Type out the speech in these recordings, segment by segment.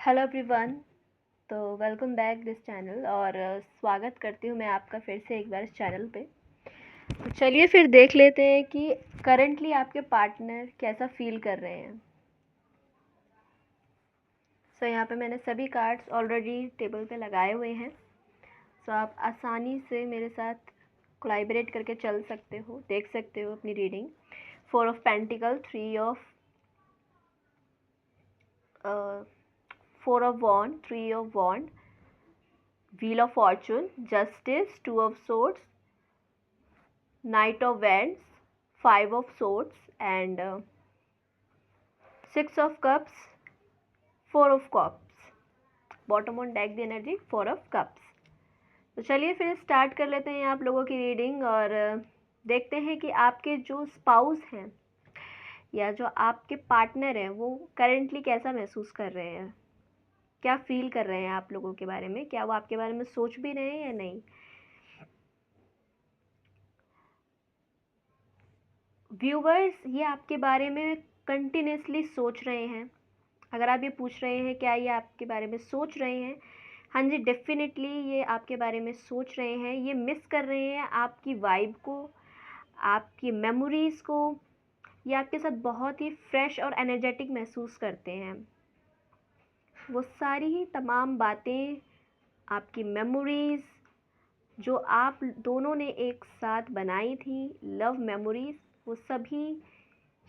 Hello everyone. तो welcome back this channel और स्वागत करती हूँ मैं आपका फिर से एक बार इस चैनल पे। तो चलिए फिर देख लेते हैं कि करंटली आपके पार्टनर कैसा फील कर रहे हैं। सो यहाँ पे मैंने सभी कार्ड्स ऑलरेडी टेबल पे लगाए हुए हैं। सो आप आसानी से मेरे साथ कोलैबोरेट करके चल सकते हो, देख सकते हो अपनी reading. 4 of pentacle, 4 of wand, 3 of wand, wheel of fortune, justice, 2 of swords, knight of wands, 5 of swords and 6 of cups, 4 of cups. Bottom on deck the energy 4 of cups. तो चलिए फिर स्टार्ट कर लेते हैं आप लोगों की reading और देखते हैं कि आपके जो स्पाउस हैं या जो आपके पार्टनर हैं वो करेंटली कैसा महसूस कर रहे हैं, क्या फील कर रहे हैं आप लोगों के बारे में, क्या वो आपके बारे में सोच भी रहे हैं या नहीं। व्यूवर्स ये आपके बारे में कंटिन्यूसली सोच रहे हैं। अगर आप ये पूछ रहे हैं क्या ये आपके बारे में सोच रहे हैं, हाँ जी डेफिनेटली ये आपके बारे में सोच रहे हैं। ये मिस कर रहे हैं आपकी वाइब को, आपकी मेमोरीज़ को। ये आपके साथ बहुत ही फ्रेश और एनर्जेटिक महसूस करते हैं। वो सारी ही तमाम बातें, आपकी मेमोरीज़ जो आप दोनों ने एक साथ बनाई थी, लव मेमोरीज़, वो सभी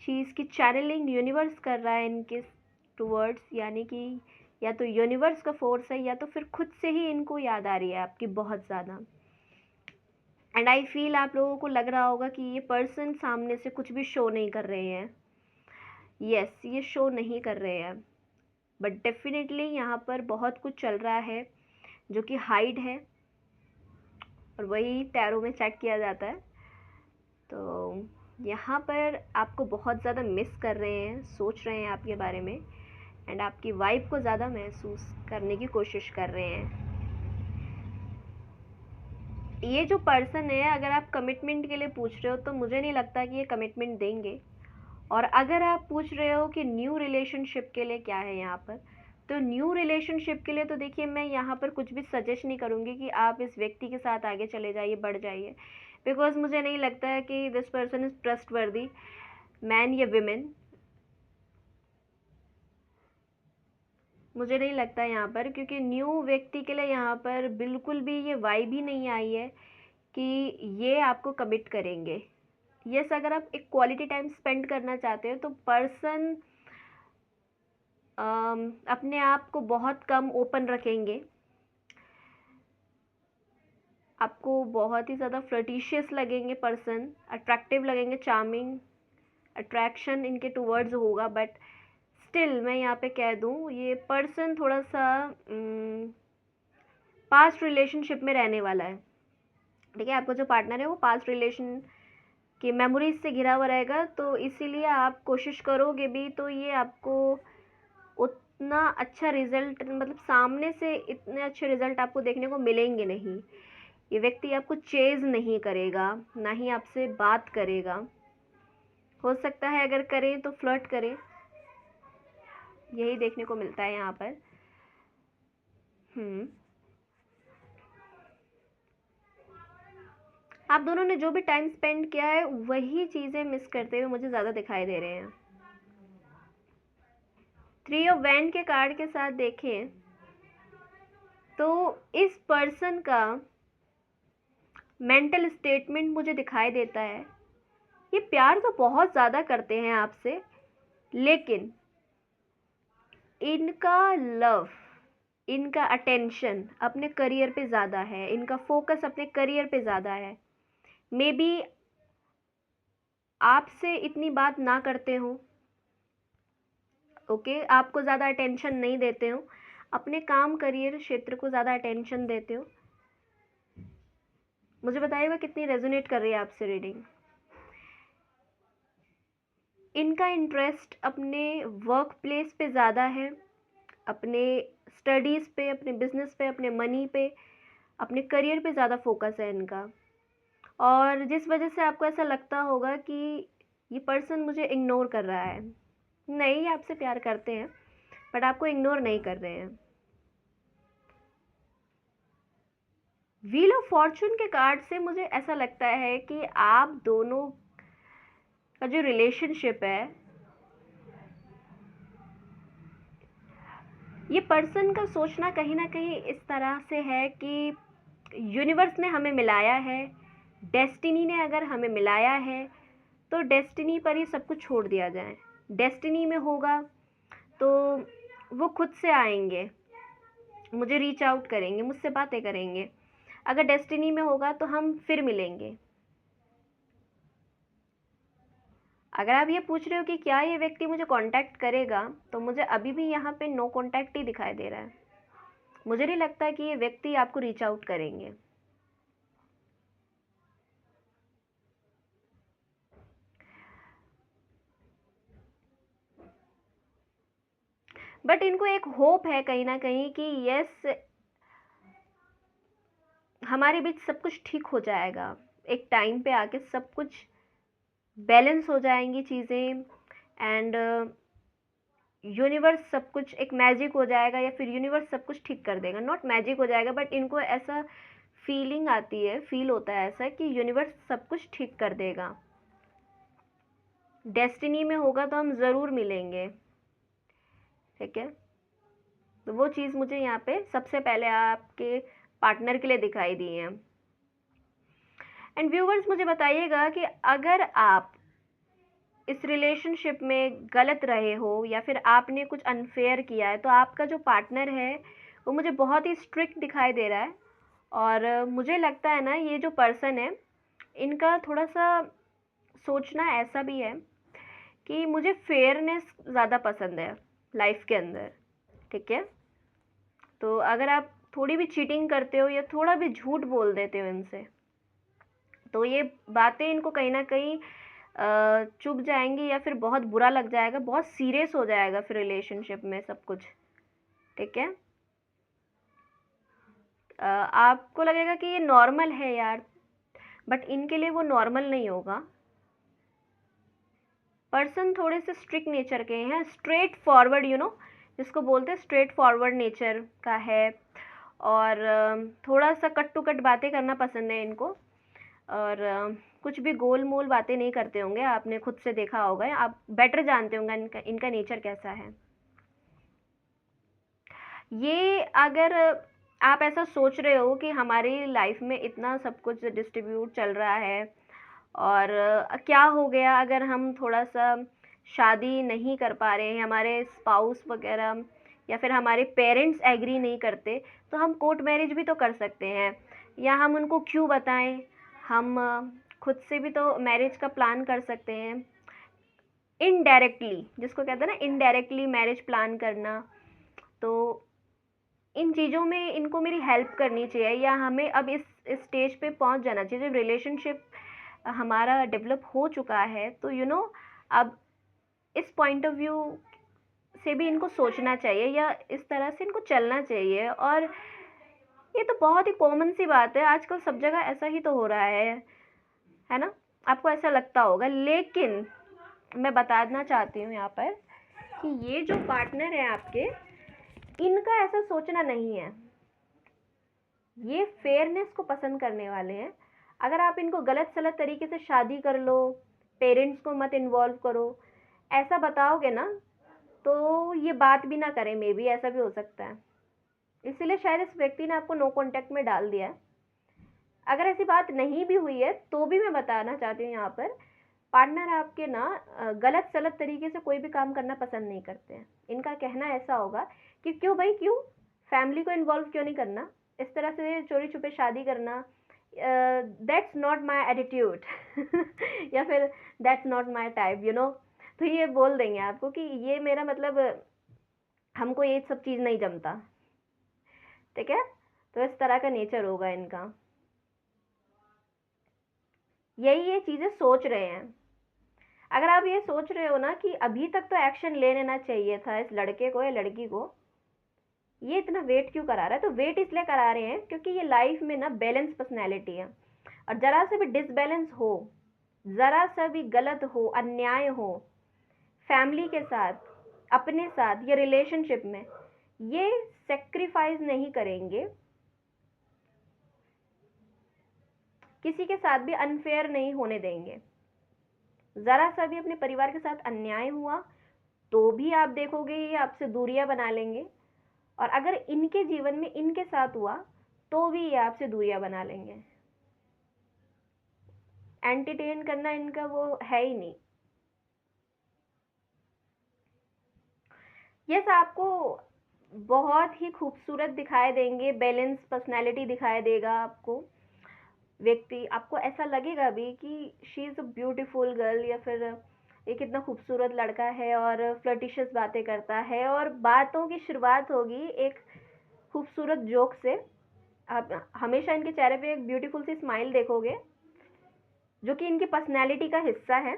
चीज़ की चैनलिंग यूनिवर्स कर रहा है इनके टूवर्ड्स, यानी कि या तो यूनिवर्स का फोर्स है या तो फिर खुद से ही इनको याद आ रही है आपकी बहुत ज़्यादा। एंड आई फील आप लोगों को लग रहा होगा कि ये पर्सन सामने से कुछ भी शो नहीं कर रहे हैं। यस, ये शो नहीं कर रहे हैं, बट डेफिनेटली यहाँ पर बहुत कुछ चल रहा है जो कि हाइड है और वही टैरो में चेक किया जाता है। तो यहाँ पर आपको बहुत ज़्यादा मिस कर रहे हैं, सोच रहे हैं आपके बारे में एंड आपकी वाइब को ज़्यादा महसूस करने की कोशिश कर रहे हैं। ये जो पर्सन है, अगर आप कमिटमेंट के लिए पूछ रहे हो तो मुझे नहीं लगता कि ये कमिटमेंट देंगे। और अगर आप पूछ रहे हो कि न्यू रिलेशनशिप के लिए क्या है यहाँ पर, तो न्यू रिलेशनशिप के लिए तो देखिए मैं यहाँ पर कुछ भी सजेस्ट नहीं करूँगी कि आप इस व्यक्ति के साथ आगे चले जाइए, बढ़ जाइए, बिकॉज मुझे नहीं लगता है कि this person is trustworthy, man या विमेन। मुझे नहीं लगता यहाँ पर, क्योंकि न्यू व्यक्ति के लिए यहाँ पर बिल्कुल भी ये वाइब ही नहीं आई है कि ये आपको कमिट करेंगे। यस, अगर आप एक क्वालिटी टाइम स्पेंड करना चाहते हो तो पर्सन अपने आप को बहुत कम ओपन रखेंगे, आपको बहुत ही ज़्यादा फ्लर्टिशियस लगेंगे, पर्सन अट्रैक्टिव लगेंगे, चार्मिंग, अट्रैक्शन इनके टूवर्ड्स होगा। बट स्टिल मैं यहाँ पे कह दूँ, ये पर्सन थोड़ा सा पास्ट रिलेशनशिप में रहने वाला है। ठीक है, आपका जो पार्टनर है वो पास्ट रिलेशन की मेमोरीज से घिरा हुआ रहेगा, तो इसीलिए आप कोशिश करोगे भी तो ये आपको उतना अच्छा रिजल्ट, मतलब सामने से इतने अच्छे रिजल्ट आपको देखने को मिलेंगे नहीं। ये व्यक्ति आपको चेज नहीं करेगा, ना ही आपसे बात करेगा। हो सकता है अगर करें तो फ्लर्ट करें, यही देखने को मिलता है यहाँ पर। आप दोनों ने जो भी टाइम स्पेंड किया है वही चीज़ें मिस करते हुए मुझे ज़्यादा दिखाई दे रहे हैं। 3 ऑफ वैंड के कार्ड के साथ देखें तो इस पर्सन का मेंटल स्टेटमेंट मुझे दिखाई देता है। ये प्यार तो बहुत ज़्यादा करते हैं आपसे, लेकिन इनका लव, इनका अटेंशन अपने करियर पे ज़्यादा है, इनका फोकस अपने करियर पे ज़्यादा है। मे बी आपसे इतनी बात ना करते हो, ओके, आपको ज़्यादा अटेंशन नहीं देते हो, अपने काम करियर क्षेत्र को ज़्यादा अटेंशन देते हो। मुझे बताइएगा कितनी रेजोनेट कर रही है आपसे रीडिंग। इनका इंटरेस्ट अपने वर्क प्लेस पे ज़्यादा है, अपने स्टडीज़ पे, अपने बिजनेस पे, अपने मनी पे, अपने करियर पे ज़्यादा फोकस है इनका। और जिस वजह से आपको ऐसा लगता होगा कि ये पर्सन मुझे इग्नोर कर रहा है। नहीं, आपसे प्यार करते हैं, बट आपको इग्नोर नहीं कर रहे हैं। व्हील ऑफ फॉर्चून के कार्ड से मुझे ऐसा लगता है कि आप दोनों का जो रिलेशनशिप है, ये पर्सन का सोचना कहीं ना कहीं इस तरह से है कि यूनिवर्स ने हमें मिलाया है, डेस्टिनी ने अगर हमें मिलाया है तो डेस्टिनी पर ही सब कुछ छोड़ दिया जाए। डेस्टिनी में होगा तो वो खुद से आएंगे, मुझे रीच आउट करेंगे, मुझसे बातें करेंगे। अगर डेस्टिनी में होगा तो हम फिर मिलेंगे। अगर आप ये पूछ रहे हो कि क्या ये व्यक्ति मुझे कांटेक्ट करेगा, तो मुझे अभी भी यहाँ पे नो कांटेक्ट ही दिखाई दे रहा है। मुझे नहीं लगता कि ये व्यक्ति आपको रीच आउट करेंगे। बट इनको एक होप है कहीं ना कहीं कि यस, हमारे बीच सब कुछ ठीक हो जाएगा। एक टाइम पे आके सब कुछ बैलेंस हो जाएंगी चीज़ें, एंड यूनिवर्स सब कुछ एक मैजिक हो जाएगा, या फिर यूनिवर्स सब कुछ ठीक कर देगा। नॉट मैजिक हो जाएगा, बट इनको ऐसा फीलिंग आती है, फील होता है ऐसा कि यूनिवर्स सब कुछ ठीक कर देगा। डेस्टिनी में होगा तो हम ज़रूर मिलेंगे, ठीक है। तो वो चीज़ मुझे यहाँ पे सबसे पहले आपके पार्टनर के लिए दिखाई दी है। एंड व्यूवर्स, मुझे बताइएगा कि अगर आप इस रिलेशनशिप में गलत रहे हो या फिर आपने कुछ अनफेयर किया है, तो आपका जो पार्टनर है वो मुझे बहुत ही स्ट्रिक्ट दिखाई दे रहा है। और मुझे लगता है ना, ये जो पर्सन है इनका थोड़ा सा सोचना ऐसा भी है कि मुझे फेयरनेस ज़्यादा पसंद है लाइफ के अंदर, ठीक है। तो अगर आप थोड़ी भी चीटिंग करते हो या थोड़ा भी झूठ बोल देते हो इनसे, तो ये बातें इनको कहीं ना कहीं चुभ जाएंगी, या फिर बहुत बुरा लग जाएगा, बहुत सीरियस हो जाएगा फिर रिलेशनशिप में सब कुछ, ठीक है। आपको लगेगा कि ये नॉर्मल है यार, बट इनके लिए वो नॉर्मल नहीं होगा। पर्सन थोड़े से स्ट्रिक्ट नेचर के हैं, स्ट्रेट फॉरवर्ड, जिसको बोलते हैं स्ट्रेट फॉरवर्ड नेचर का है। और थोड़ा सा कट टू कट बातें करना पसंद है इनको। और कुछ भी गोल मोल बातें नहीं करते होंगे, आपने खुद से देखा होगा, आप बेटर जानते होंगे इनका नेचर कैसा है। ये अगर आप ऐसा सोच रहे हो कि हमारी लाइफ में इतना सब कुछ डिस्ट्रीब्यूट चल रहा है, और क्या हो गया अगर हम थोड़ा सा शादी नहीं कर पा रहे हैं, हमारे स्पाउस वगैरह या फिर हमारे पेरेंट्स एग्री नहीं करते, तो हम कोर्ट मैरिज भी तो कर सकते हैं। या हम उनको क्यों बताएं, हम खुद से भी तो मैरिज का प्लान कर सकते हैं। इनडायरेक्टली, जिसको कहते हैं ना इनडायरेक्टली मैरिज प्लान करना। तो इन चीज़ों में इनको मेरी हेल्प करनी चाहिए, या हमें अब इस स्टेज पे पहुंच जाना चाहिए जब रिलेशनशिप हमारा डेवलप हो चुका है। तो अब इस पॉइंट ऑफ व्यू से भी इनको सोचना चाहिए, या इस तरह से इनको चलना चाहिए। और ये तो बहुत ही कॉमन सी बात है, आजकल सब जगह ऐसा ही तो हो रहा है ना। आपको ऐसा लगता होगा, लेकिन मैं बताना चाहती हूँ यहाँ पर कि ये जो पार्टनर है आपके, इनका ऐसा सोचना नहीं है। ये फेयरनेस को पसंद करने वाले हैं। अगर आप इनको गलत सलत तरीके से शादी कर लो, पेरेंट्स को मत इन्वॉल्व करो, ऐसा बताओगे ना, तो ये बात भी ना करें, मे बी ऐसा भी हो सकता है। इसीलिए शायद इस व्यक्ति ने आपको नो कांटेक्ट में डाल दिया है। अगर ऐसी बात नहीं भी हुई है तो भी मैं बताना चाहती हूँ यहाँ पर, पार्टनर आपके ना गलत सलत तरीके से कोई भी काम करना पसंद नहीं करते हैं। इनका कहना ऐसा होगा कि क्यों भाई, क्यों फैमिली को इन्वॉल्व क्यों नहीं करना, इस तरह से चोरी छुपे शादी करना, दैट्स नॉट माई एटीट्यूड या फिर दैट्स नॉट माई टाइप, तो ये बोल देंगे आपको कि ये मेरा मतलब, हमको ये सब चीज़ नहीं जमता, ठीक है। तो इस तरह का नेचर होगा इनका, यही ये चीज़ें सोच रहे हैं। अगर आप ये सोच रहे हो ना कि अभी तक तो एक्शन ले लेना चाहिए था इस लड़के को या लड़की को, ये इतना वेट क्यों करा रहा है, तो वेट इसलिए करा रहे हैं क्योंकि ये लाइफ में ना बैलेंस पर्सनैलिटी है। और ज़रा सा भी डिसबैलेंस हो, ज़रा सा भी गलत हो, अन्याय हो फैमिली के साथ, अपने साथ या रिलेशनशिप में ये सेक्रीफाइस नहीं करेंगे, किसी के साथ भी अनफेयर नहीं होने देंगे। ज़रा सा भी अपने परिवार के साथ अन्याय हुआ तो भी आप देखोगे ये आपसे दूरियां बना लेंगे, और अगर इनके जीवन में इनके साथ हुआ तो भी ये आपसे दूरियां बना लेंगे। एंटरटेन करना इनका वो है ही नहीं। यस, आपको बहुत ही खूबसूरत दिखाई देंगे, बैलेंस पर्सनैलिटी दिखाई देगा आपको व्यक्ति। आपको ऐसा लगेगा भी कि she is a beautiful girl, या फिर ये कितना खूबसूरत लड़का है और फ्लर्टिशियस बातें करता है। और बातों की शुरुआत होगी एक खूबसूरत जोक से। आप हमेशा इनके चेहरे पे एक ब्यूटीफुल सी स्माइल देखोगे जो कि इनकी पर्सनैलिटी का हिस्सा है।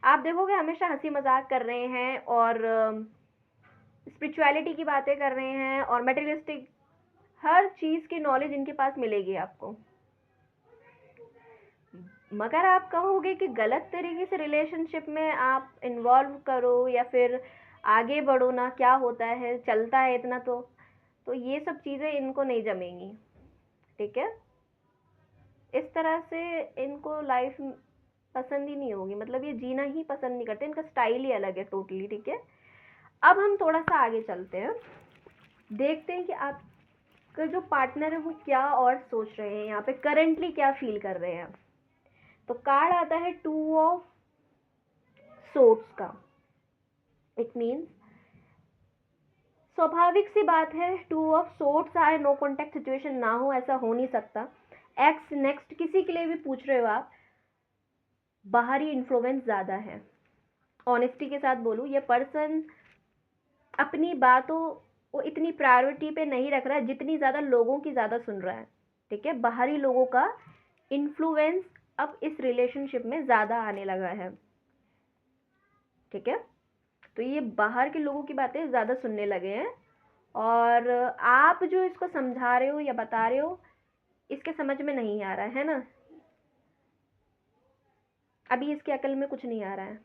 आप देखोगे हमेशा हंसी मजाक कर रहे हैं और स्पिरिचुअलिटी की बातें कर रहे हैं, और मटेरियलिस्टिक हर चीज़ की नॉलेज इनके पास मिलेगी आपको। मगर आप कहोगे कि गलत तरीके से रिलेशनशिप में आप इन्वॉल्व करो या फिर आगे बढ़ो ना, क्या होता है, चलता है इतना तो ये सब चीज़ें इनको नहीं जमेंगी। ठीक है, इस तरह से इनको लाइफ पसंद ही नहीं होगी, मतलब ये जीना ही पसंद नहीं करते, इनका स्टाइल ही अलग है टोटली। ठीक है, अब हम थोड़ा सा आगे चलते हैं, देखते हैं कि आपका जो पार्टनर है वो क्या और सोच रहे हैं, यहाँ पे करंटली क्या फील कर रहे हैं। तो कार्ड आता है 2 ऑफ सोर्ड्स का। इट मीन्स स्वाभाविक सी बात है, 2 ऑफ सोर्ड्स आए, नो कॉन्टेक्ट सिचुएशन ना हो, ऐसा हो नहीं सकता। एक्स नेक्स्ट किसी के लिए भी पूछ रहे हो आप, बाहरी इन्फ्लुएंस ज़्यादा है। ऑनेस्टी के साथ बोलूँ, ये पर्सन अपनी बातों को इतनी प्रायोरिटी पे नहीं रख रहा है जितनी ज़्यादा लोगों की ज़्यादा सुन रहा है। ठीक है, बाहरी लोगों का इन्फ्लुएंस अब इस रिलेशनशिप में ज़्यादा आने लगा है। ठीक है, तो ये बाहर के लोगों की बातें ज़्यादा सुनने लगे हैं, और आप जो इसको समझा रहे हो या बता रहे हो इसके समझ में नहीं आ रहा है ना, अभी इसकी अकल में कुछ नहीं आ रहा है।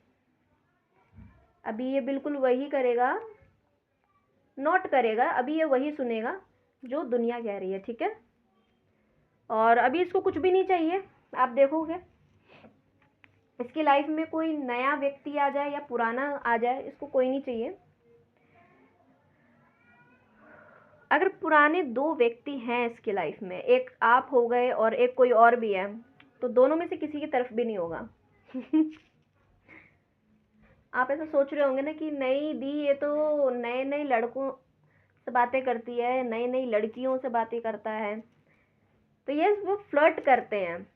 अभी ये बिल्कुल वही करेगा, नोट करेगा, अभी ये वही सुनेगा जो दुनिया कह रही है। ठीक है, और अभी इसको कुछ भी नहीं चाहिए। आप देखोगे इसकी लाइफ में कोई नया व्यक्ति आ जाए या पुराना आ जाए, इसको कोई नहीं चाहिए। अगर पुराने 2 व्यक्ति हैं इसकी लाइफ में, एक आप हो गए और एक कोई और भी है, तो दोनों में से किसी की तरफ भी नहीं होगा। आप ऐसा सोच रहे होंगे ना कि नहीं दी, ये तो नए नए लड़कों से बातें करती है, नई नई लड़कियों से बातें करता है। तो यस, वो फ्लर्ट करते हैं,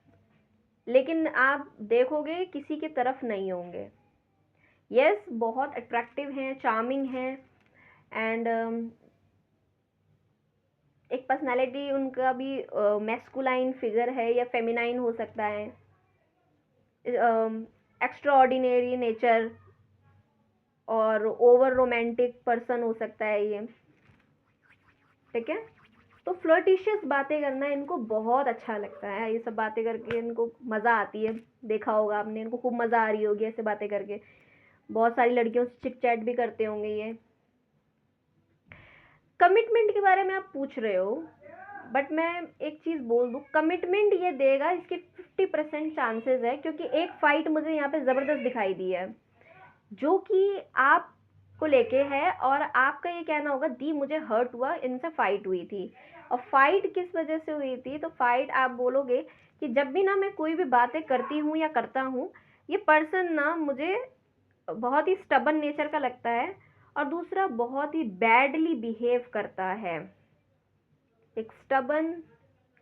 लेकिन आप देखोगे किसी की तरफ नहीं होंगे। यस, बहुत अट्रैक्टिव हैं, चार्मिंग हैं, एंड एक पर्सनालिटी उनका भी मैस्कुलाइन फिगर है या फेमिनाइन हो सकता है, एक्स्ट्रा ऑर्डिनरी नेचर और ओवर रोमांटिक पर्सन हो सकता है ये। ठीक है, तो फ्लर्टिशियस बातें करना इनको बहुत अच्छा लगता है, ये सब बातें करके इनको मज़ा आती है। देखा होगा आपने, इनको खूब मज़ा आ रही होगी ऐसे बातें करके, बहुत सारी लड़कियों से चिट चैट भी करते होंगे ये। कमिटमेंट के बारे में आप पूछ रहे हो, बट मैं एक चीज़ बोल दूँ, कमिटमेंट ये देगा, इसके 50% चांसेस है, क्योंकि एक फाइट मुझे यहाँ पे ज़बरदस्त दिखाई दी है जो कि आपको लेके है, और आपका ये कहना होगा दी मुझे हर्ट हुआ, इनसे फाइट हुई थी। और फाइट किस वजह से हुई थी, तो फाइट आप बोलोगे कि जब भी ना मैं कोई भी बातें करती हूँ या करता हूँ, ये पर्सन ना मुझे बहुत ही स्टबन नेचर का लगता है, और दूसरा बहुत ही बैडली बिहेव करता है। एक स्टबन,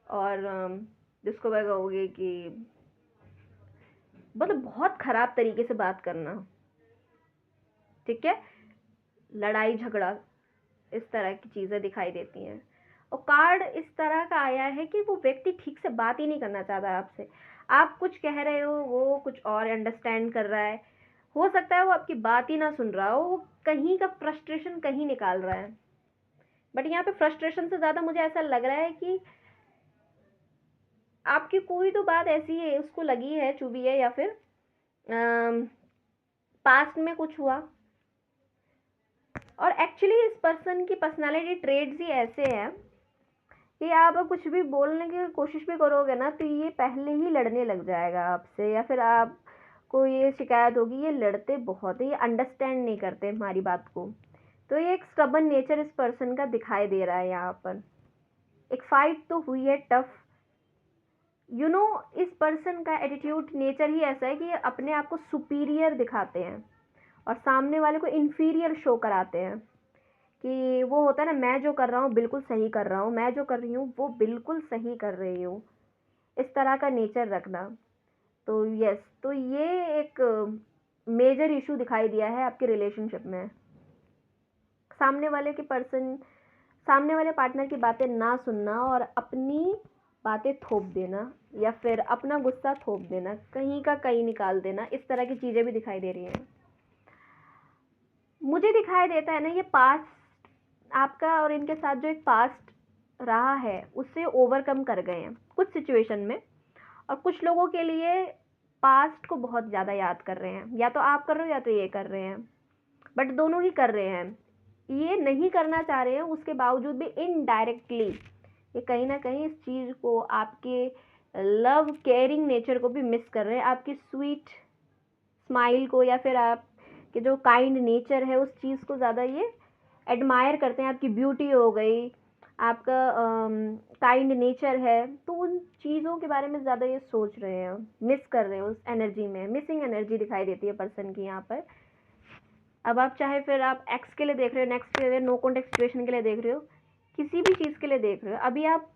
और जिसको मैं कहोगे कि मतलब बहुत ख़राब तरीके से बात करना। ठीक है, लड़ाई झगड़ा, इस तरह की चीज़ें दिखाई देती हैं। और कार्ड इस तरह का आया है कि वो व्यक्ति ठीक से बात ही नहीं करना चाहता आपसे। आप कुछ कह रहे हो, वो कुछ और अंडरस्टैंड कर रहा है, हो सकता है वो आपकी बात ही ना सुन रहा हो, वो कहीं का फ्रस्ट्रेशन कहीं निकाल रहा है। बट यहाँ पे फ्रस्ट्रेशन से ज़्यादा मुझे ऐसा लग रहा है कि आपकी कोई तो बात ऐसी है उसको लगी है, चुभी है, या फिर पास्ट में कुछ हुआ, और एक्चुअली इस पर्सन की पर्सनालिटी ट्रेड्स ही ऐसे हैं कि आप कुछ भी बोलने की कोशिश भी करोगे ना तो ये पहले ही लड़ने लग जाएगा आपसे, या फिर आपको ये शिकायत होगी ये लड़ते बहुत है, ये अंडरस्टैंड नहीं करते हमारी बात को। तो ये एक स्टबर्न नेचर इस पर्सन का दिखाई दे रहा है यहाँ पर। एक फाइट तो हुई है टफ, इस पर्सन का एटीट्यूड नेचर ही ऐसा है कि ये अपने आप को सुपीरियर दिखाते हैं और सामने वाले को इन्फीरियर शो कराते हैं कि वो होता है ना, मैं जो कर रहा हूँ बिल्कुल सही कर रहा हूँ, मैं जो कर रही हूँ वो बिल्कुल सही कर रही हूँ, इस तरह का नेचर रखना। तो यस, तो ये एक मेजर इशू दिखाई दिया है आपके रिलेशनशिप में। सामने वाले पार्टनर की बातें ना सुनना और अपनी बातें थोप देना या फिर अपना गुस्सा थोप देना, कहीं का कहीं निकाल देना, इस तरह की चीज़ें भी दिखाई दे रही हैं। मुझे दिखाई देता है ना, ये पास्ट आपका और इनके साथ जो एक पास्ट रहा है उससे ओवरकम कर गए हैं कुछ सिचुएशन में, और कुछ लोगों के लिए पास्ट को बहुत ज़्यादा याद कर रहे हैं, या तो आप कर रहे हो या तो ये कर रहे हैं, बट दोनों ही कर रहे हैं। ये नहीं करना चाह रहे हैं उसके बावजूद भी इनडायरेक्टली ये कहीं ना कहीं इस चीज़ को, आपके लव केयरिंग नेचर को भी मिस कर रहे हैं, आपकी स्वीट स्माइल को, या फिर आपके जो काइंड नेचर है उस चीज़ को ज़्यादा ये एडमायर करते हैं। आपकी ब्यूटी हो गई, आपका काइंड नेचर है, तो उन चीज़ों के बारे में ज़्यादा ये सोच रहे हैं, मिस कर रहे हैं उस एनर्जी में, मिसिंग एनर्जी दिखाई देती है पर्सन की यहाँ पर। अब आप चाहे फिर आप एक्स के लिए देख रहे हो, नेक्स्ट के लिए, नो कॉन्टेक्ट सिचुएशन के लिए देख रहे हो, किसी भी चीज़ के लिए देख रहे हो, अभी आप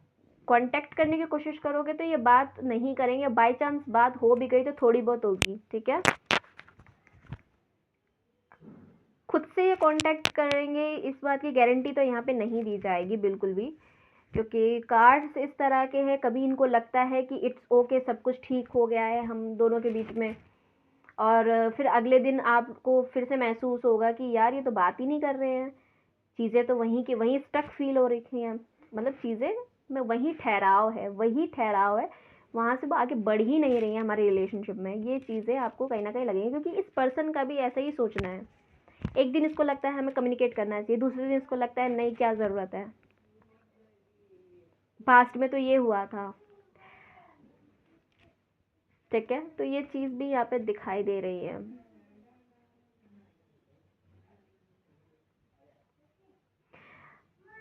कांटेक्ट करने की कोशिश करोगे तो ये बात नहीं करेंगे, बाय चांस बात हो भी गई तो थोड़ी बहुत होगी, ठीक है। खुद से ये कांटेक्ट करेंगे इस बात की गारंटी तो यहाँ पे नहीं दी जाएगी बिल्कुल भी, क्योंकि कार्ड्स इस तरह के हैं, कभी इनको लगता है कि इट्स ओके, सब कुछ ठीक हो गया है हम दोनों के बीच में, और फिर अगले दिन आपको फिर से महसूस होगा कि यार ये तो बात ही नहीं कर रहे हैं, चीज़ें तो वहीं की वहीं स्टक फील हो रही हैं, मतलब चीज़ें में वही ठहराव है, वहाँ से वो आगे बढ़ ही नहीं रही है हमारे रिलेशनशिप में। ये चीज़ें आपको कहीं ना कहीं लगेंगी, क्योंकि इस पर्सन का भी ऐसा ही सोचना है। एक दिन इसको लगता है हमें कम्युनिकेट करना चाहिए, दूसरे दिन इसको लगता है नहीं, क्या ज़रूरत है, पास्ट में तो ये हुआ था, ठीक है। तो ये चीज़ भी यहाँ पे दिखाई दे रही है।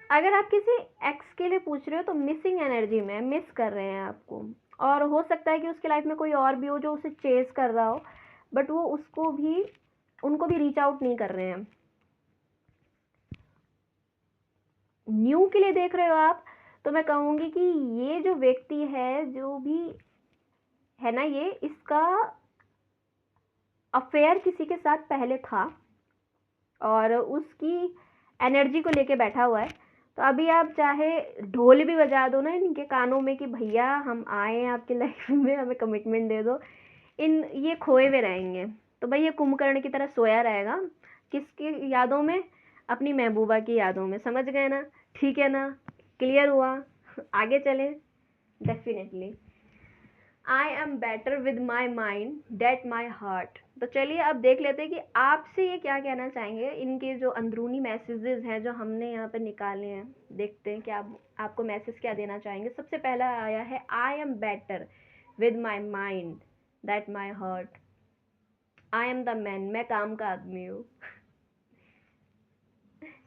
अगर आप किसी एक्स के लिए पूछ रहे हो तो मिसिंग एनर्जी में मिस कर रहे हैं आपको, और हो सकता है कि उसके लाइफ में कोई और भी हो जो उसे चेस कर रहा हो, बट वो उनको भी रीच आउट नहीं कर रहे हैं। न्यू के लिए देख रहे हो आप, तो मैं कहूँगी कि ये जो व्यक्ति है, जो भी है ना, ये इसका अफेयर किसी के साथ पहले था और उसकी एनर्जी को लेके बैठा हुआ है। तो अभी आप चाहे ढोल भी बजा दो ना इनके कानों में कि भैया हम आए हैं आपकी लाइफ में, हमें कमिटमेंट दे दो, ये खोए हुए रहेंगे। तो भाई ये कुंभकर्ण की तरह सोया रहेगा, किसकी यादों में, अपनी महबूबा की यादों में, समझ गए ना, ठीक है ना, क्लियर हुआ, आगे चलें। Definitely I am better with my mind than my heart. तो चलिए अब देख लेते हैं कि आपसे ये क्या कहना चाहेंगे, इनके जो अंदरूनी मैसेजेस हैं जो हमने यहाँ पर निकाले हैं, देखते हैं कि आपको मैसेज क्या देना चाहेंगे। सबसे पहला आया है आई am better with my mind that my heart, I am the man, मैं काम का आदमी हूँ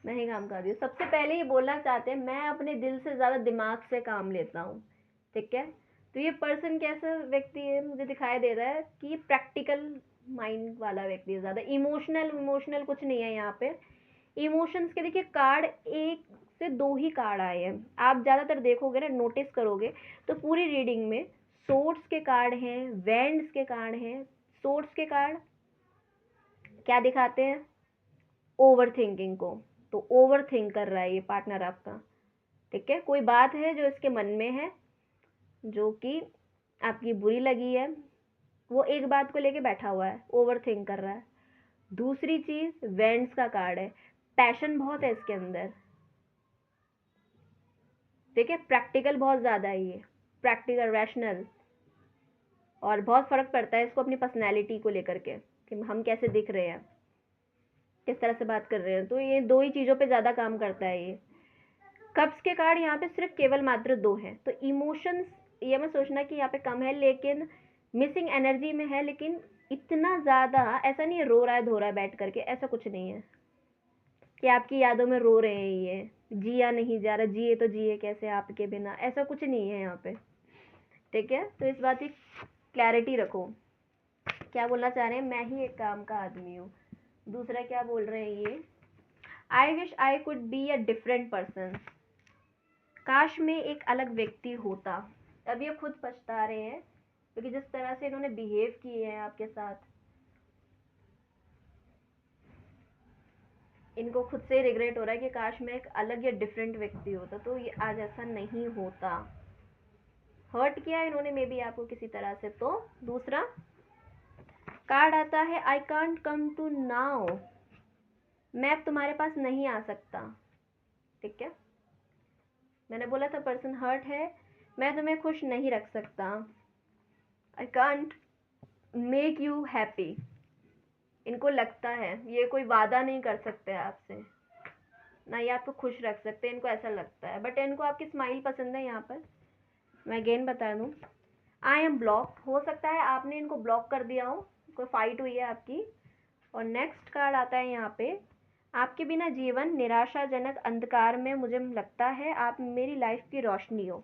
मैं ही काम का आदमी हूँ। सबसे पहले ये बोलना चाहते हैं मैं अपने दिल से ज़्यादा दिमाग से काम लेता हूँ, ठीक है। तो ये पर्सन कैसा व्यक्ति है, मुझे दिखाई दे रहा है कि ये प्रैक्टिकल माइंड वाला व्यक्ति है, ज़्यादा इमोशनल कुछ नहीं है यहाँ पे। इमोशंस के देखिए कार्ड, एक से दो ही कार्ड आए हैं, आप ज़्यादातर देखोगे ना, नोटिस करोगे तो पूरी रीडिंग में सोर्ड्स के कार्ड हैं, वैंड्स के कार्ड हैं। सोर्ड्स के कार्ड क्या दिखाते हैं, ओवर थिंकिंग को, तो ओवर थिंक कर रहा है ये पार्टनर आपका, ठीक है। कोई बात है जो इसके मन में है, जो कि आपकी बुरी लगी है, वो एक बात को लेके बैठा हुआ है, ओवर थिंक कर रहा है। दूसरी चीज वेंट्स का कार्ड है, पैशन बहुत है इसके अंदर, ठीक है। प्रैक्टिकल बहुत ज़्यादा है ये, प्रैक्टिकल रैशनल, और बहुत फर्क पड़ता है इसको अपनी पर्सनैलिटी को लेकर के कि हम कैसे दिख रहे हैं, किस तरह से बात कर रहे हैं, तो ये दो ही चीज़ों पे ज़्यादा काम करता है ये। कप्स के कार्ड यहाँ पे सिर्फ केवल मात्र 2 है, तो इमोशंस ये मत सोचना कि यहाँ पे कम है, लेकिन मिसिंग एनर्जी में है, लेकिन इतना ज़्यादा ऐसा नहीं है रो रहा है धो रहा है बैठ करके, ऐसा कुछ नहीं है कि आपकी यादों में रो रहे हैं, ये जिया नहीं जा रहा, जिए तो जिए कैसे आपके बिना, ऐसा कुछ नहीं है यहाँ पे, ठीक है। तो इस बात की क्लैरिटी रखो, क्या बोलना चाह रहे हैं, मैं ही एक काम का आदमी हूँ। दूसरा क्या बोल रहे हैं ये, I wish I could be a different person, काश में एक अलग व्यक्ति होता। अब ये खुद पछता रहे हैं क्योंकि जिस तरह से इन्होंने बिहेव किए हैं आपके साथ, इनको खुद से रिग्रेट हो रहा है कि काश मैं एक अलग या डिफरेंट व्यक्ति होता तो ये आज ऐसा नहीं होता। हर्ट किया इन्होंने मे बी आपको किसी तरह से। तो दूसरा कार्ड आता है I can't come to now, मैं अब तुम्हारे पास नहीं आ सकता, ठीक है। मैंने बोला था पर्सन हर्ट है, मैं तुम्हें खुश नहीं रख सकता, I can't make you happy. इनको लगता है ये कोई वादा नहीं कर सकते आपसे, ना ये आपको खुश रख सकते, इनको ऐसा लगता है। बट इनको आपकी स्माइल पसंद है। यहाँ पर मैं अगेन बता दूँ, आई एम ब्लॉक, हो सकता है आपने इनको ब्लॉक कर दिया हो, कोई फाइट हुई है आपकी। और नेक्स्ट कार्ड आता है यहाँ पे, आपके बिना जीवन निराशाजनक अंधकार में, मुझे लगता है आप मेरी लाइफ की रोशनी हो।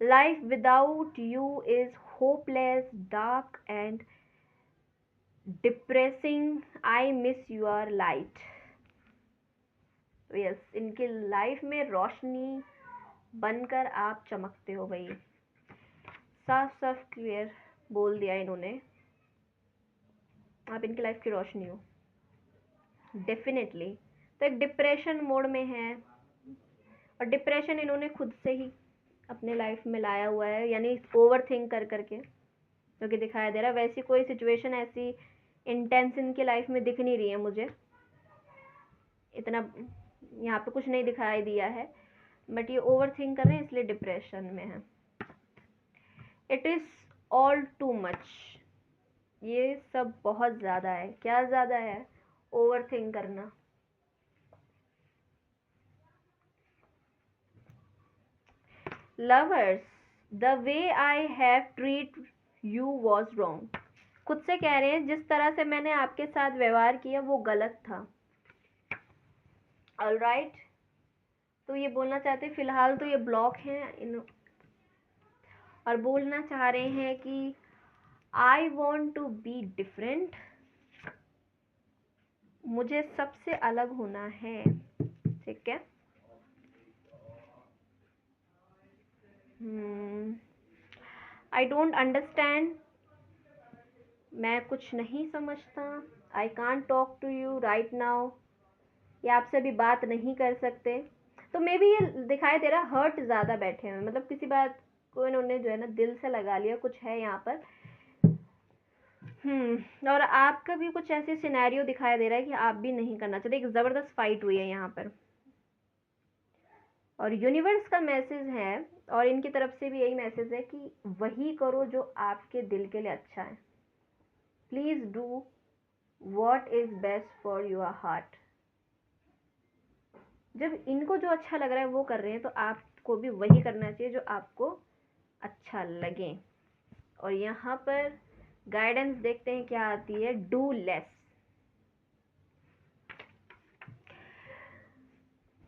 Life without you is hopeless, dark and depressing, I miss your light. Yes, इनकी लाइफ में रोशनी बनकर आप चमकते हो भाई, साफ साफ क्लियर बोल दिया इन्होंने, आप इनकी लाइफ की रोशनी हो डेफिनेटली। तो एक डिप्रेशन मोड में है, और डिप्रेशन इन्होंने खुद से ही अपने लाइफ में लाया हुआ है, यानी ओवर थिंक कर करके, क्योंकि दिखाई दे रहा है वैसी कोई सिचुएशन ऐसी इंटेंस इनकी लाइफ में दिख नहीं रही है मुझे, इतना यहाँ पे कुछ नहीं दिखाई दिया है, बट ये ओवर थिंक कर रहे हैं इसलिए डिप्रेशन में है। It is all too much, ये सब बहुत ज़्यादा है। क्या ज़्यादा है, ओवर थिंक करना। Lovers, the way I have treat you was wrong, खुद से कह रहे हैं जिस तरह से मैंने आपके साथ व्यवहार किया वो गलत था। ऑल राइट, तो ये बोलना चाहते फिलहाल तो ये ब्लॉक हैं और बोलना चाह रहे हैं कि I want to be different, मुझे सबसे अलग होना है, ठीक है। आई डोंट अंडरस्टैंड, मैं कुछ नहीं समझता। I can't talk to you right now, ये आपसे अभी बात नहीं कर सकते। तो मे बी ये दिखाई दे रहा हर्ट ज़्यादा बैठे हैं, मतलब किसी बात को इन्होंने जो है ना दिल से लगा लिया, कुछ है यहाँ पर। और आपका भी कुछ ऐसे सिनेरियो दिखाई दे रहा है कि आप भी नहीं करना चाहते, एक ज़बरदस्त फाइट हुई है यहाँ पर। और यूनिवर्स का मैसेज है और इनकी तरफ से भी यही मैसेज है कि वही करो जो आपके दिल के लिए अच्छा है। Please do what is best for your heart. जब इनको जो अच्छा लग रहा है वो कर रहे हैं, तो आपको भी वही करना चाहिए जो आपको अच्छा लगे। और यहाँ पर गाइडेंस देखते हैं क्या आती है, do less,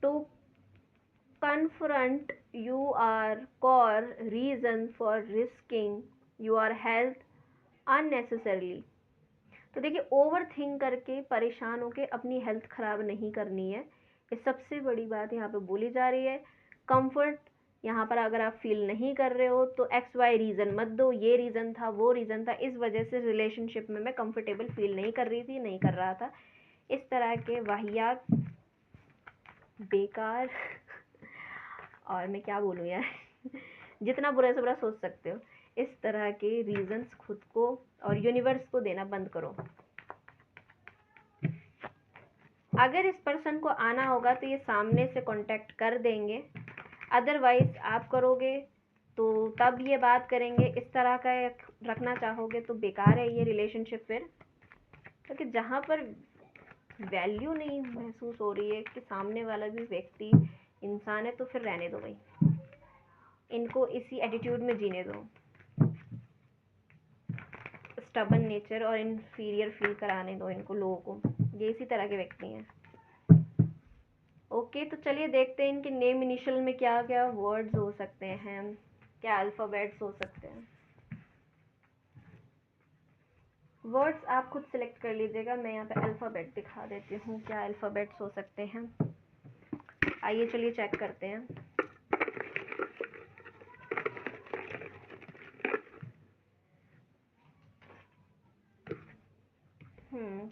to confront your core reason for risking your health unnecessarily। तो देखिए, ओवर थिंक करके परेशान होके अपनी हेल्थ खराब नहीं करनी है, ये सबसे बड़ी बात यहाँ पे बोली जा रही है। कंफर्ट यहाँ पर अगर आप फील नहीं कर रहे हो तो एक्स वाई रीज़न मत दो, ये रीज़न था वो रीज़न था, इस वजह से रिलेशनशिप में मैं कंफर्टेबल फील नहीं कर रही थी, नहीं कर रहा था, इस तरह के वाहियात बेकार और मैं क्या बोलूँ यार जितना बुरा से बुरा सोच सकते हो, इस तरह के रीजंस खुद को और यूनिवर्स को देना बंद करो। अगर इस पर्सन को आना होगा तो ये सामने से कांटेक्ट कर देंगे, अदरवाइज आप करोगे तो तब ये बात करेंगे, इस तरह का रखना चाहोगे तो बेकार है ये रिलेशनशिप फिर। क्योंकि जहाँ पर वैल्यू नहीं महसूस हो रही है कि सामने वाला भी व्यक्ति इंसान है, तो फिर रहने दो भाई, इनको इसी एटीट्यूड में जीने दो। स्टबन नेचर और इन्फीरियर फील कराने दो इनको, लोगों को, ये इसी तरह के व्यक्ति हैं। ओके, तो चलिए देखते हैं इनके नेम इनिशियल में क्या क्या वर्ड्स हो सकते हैं, क्या अल्फ़ाबेट्स हो सकते हैं। वर्ड्स आप खुद सिलेक्ट कर लीजिएगा, मैं यहाँ पे अल्फ़ाबेट दिखा देती हूँ क्या अल्फ़ाबेट्स हो सकते हैं। आइए चलिए चेक करते हैं।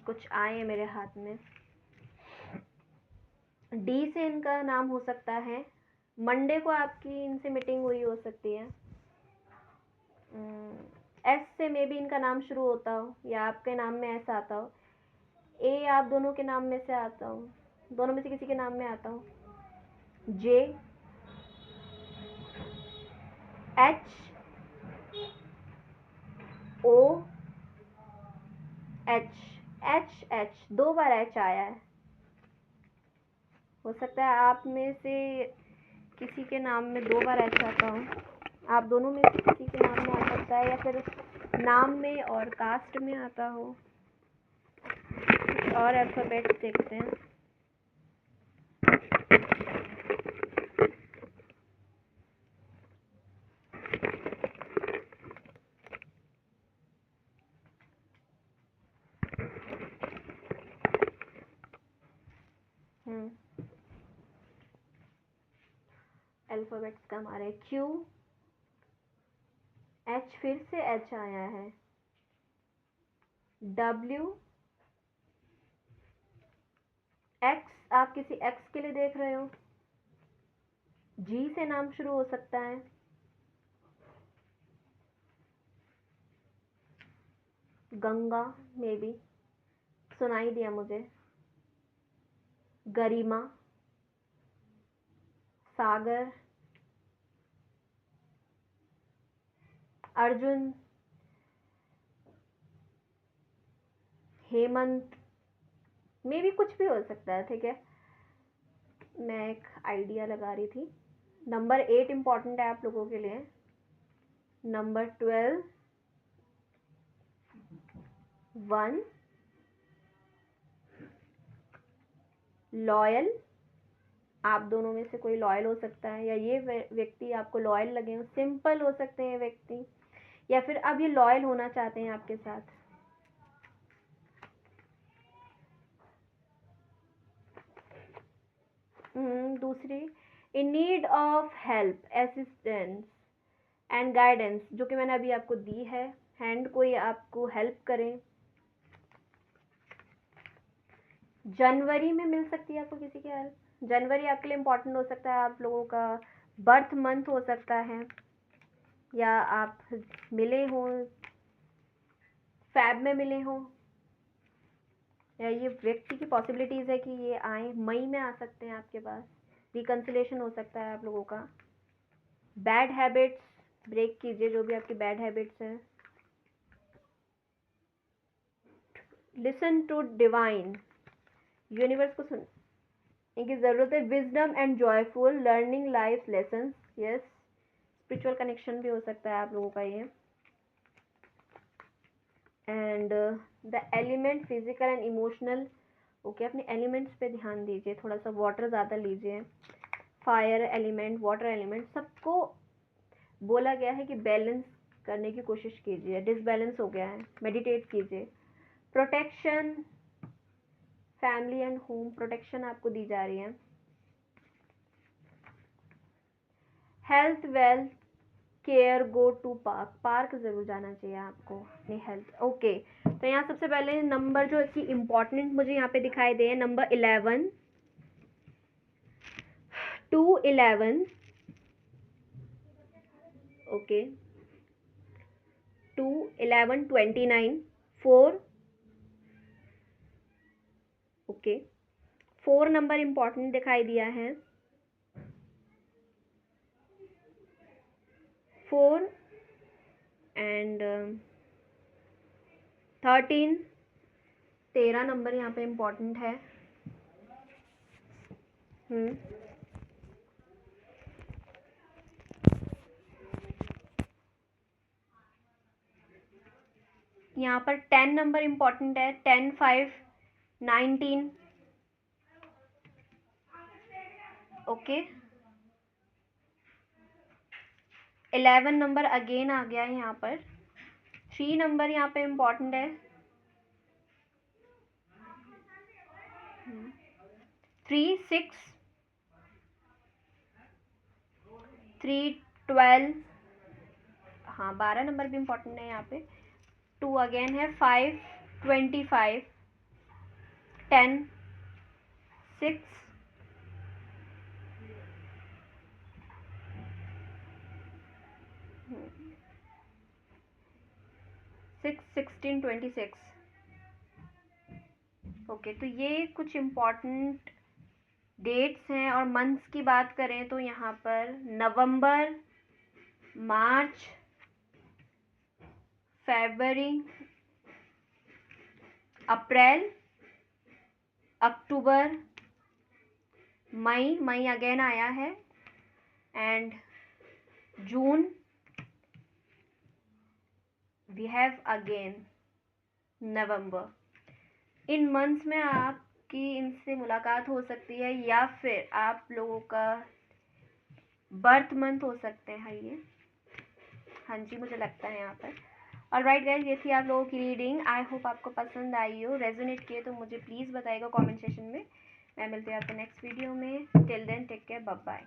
कुछ आए हैं मेरे हाथ में। डी से इनका नाम हो सकता है, मंडे को आपकी इनसे मीटिंग हुई हो सकती है। एस से मे बी इनका नाम शुरू होता हो, या आपके नाम में ऐसा आता हो। ए आप दोनों के नाम में से आता हो, दोनों में से किसी के नाम में आता हो। जे, एच, ओ, एच, एच एच, 2 बार एच आया है। हो सकता है आप में से किसी के नाम में 2 बार एच आता हो, आप दोनों में से किसी के नाम में आ सकता है, या फिर नाम में और कास्ट में आता हो। कुछ और अल्फ़ाबेट देखते हैं। अल्फ़ाबेट्स कम आ रहे हैं। क्यू, एच, फिर से एच आया है। डब्ल्यू, एक्स, आप किसी एक्स के लिए देख रहे हो। जी से नाम शुरू हो सकता है। गंगा, मे बी, सुनाई दिया मुझे। गरिमा, सागर, अर्जुन, हेमंत, मे भी कुछ भी हो सकता है। ठीक है, मैं एक आइडिया लगा रही थी। नंबर 8 इम्पॉर्टेंट है आप लोगों के लिए। नंबर 12, 1, लॉयल, आप दोनों में से कोई लॉयल हो सकता है, या ये व्यक्ति आपको लॉयल लगे हो। सिंपल हो सकते हैं व्यक्ति, या फिर अब ये लॉयल होना चाहते हैं आपके साथ। दूसरी, in need of help, assistance and guidance, जो कि मैंने अभी आपको दी है। हैंड, कोई आपको हेल्प करे। जनवरी में मिल सकती है आपको किसी की हेल्प। जनवरी आपके लिए इम्पोर्टेंट हो सकता है, आप लोगों का बर्थ मंथ हो सकता है, या आप मिले हो, फैब में मिले हो, या ये व्यक्ति की पॉसिबिलिटीज़ है कि ये आए, मई में आ सकते हैं आपके पास। रिकन्सिलेशन हो सकता है आप लोगों का। बैड हैबिट्स ब्रेक कीजिए, जो भी आपकी बैड हैबिट्स हैं। लिसन टू डिवाइन, यूनिवर्स को सुनने की ज़रूरत है। Wisdom and joyful learning life lessons, yes, spiritual connection भी हो सकता है आप लोगों का ये। And the element, physical and emotional, okay, अपने एलिमेंट्स पे ध्यान दीजिए, थोड़ा सा वाटर ज़्यादा लीजिए। फायर एलिमेंट, वाटर एलिमेंट, सबको बोला गया है कि बैलेंस करने की कोशिश कीजिए, डिसबैलेंस हो गया है, मेडिटेट कीजिए। Protection, family and home, protection आपको दी जा रही है। Health, wealth, care, go to park, park ज़रूर जाना चाहिए आपको अपनी हेल्थ। ओके, तो यहाँ सबसे पहले नंबर जो कि इम्पोर्टेंट मुझे यहाँ पे दिखाई दे, number 11, 2, 11, okay, 2, 11, 29, 4, okay, 4 number important दिखाई दिया है। 4 एंड 13, 13 नंबर यहाँ पे इम्पोर्टेंट है। यहाँ पर 10 नंबर इम्पोर्टेंट है। 10, 5, 19। ओके। 11 नंबर अगेन आ गया है यहाँ पर। 3 नंबर यहाँ पे इम्पोर्टेंट है। 3, 6, 3, 12। हाँ, 12 नंबर भी इम्पोर्टेंट है यहाँ पे। 2 अगेन है। 5, 25, 10, 6, 6, 16, 26। ओके, तो ये कुछ इम्पोर्टेंट डेट्स हैं। और मंथ्स की बात करें तो यहाँ पर नवंबर, मार्च, फरवरी, अप्रैल, अक्टूबर, मई अगेन आया है, and June we have again November. इन मंथ्स में आपकी इनसे मुलाकात हो सकती है, या फिर आप लोगों का बर्थ मंथ हो सकते हैं ये। हाँ जी, मुझे लगता है यहाँ पर। ऑलराइट गाइस, ये थी आप लोगों की रीडिंग। आई होप आपको पसंद आई हो। रेजोनेट किए तो मुझे प्लीज़ बताइएगा कमेंट सेशन में। मैं मिलती हूँ आपको नेक्स्ट वीडियो में। Till then take care, bye bye.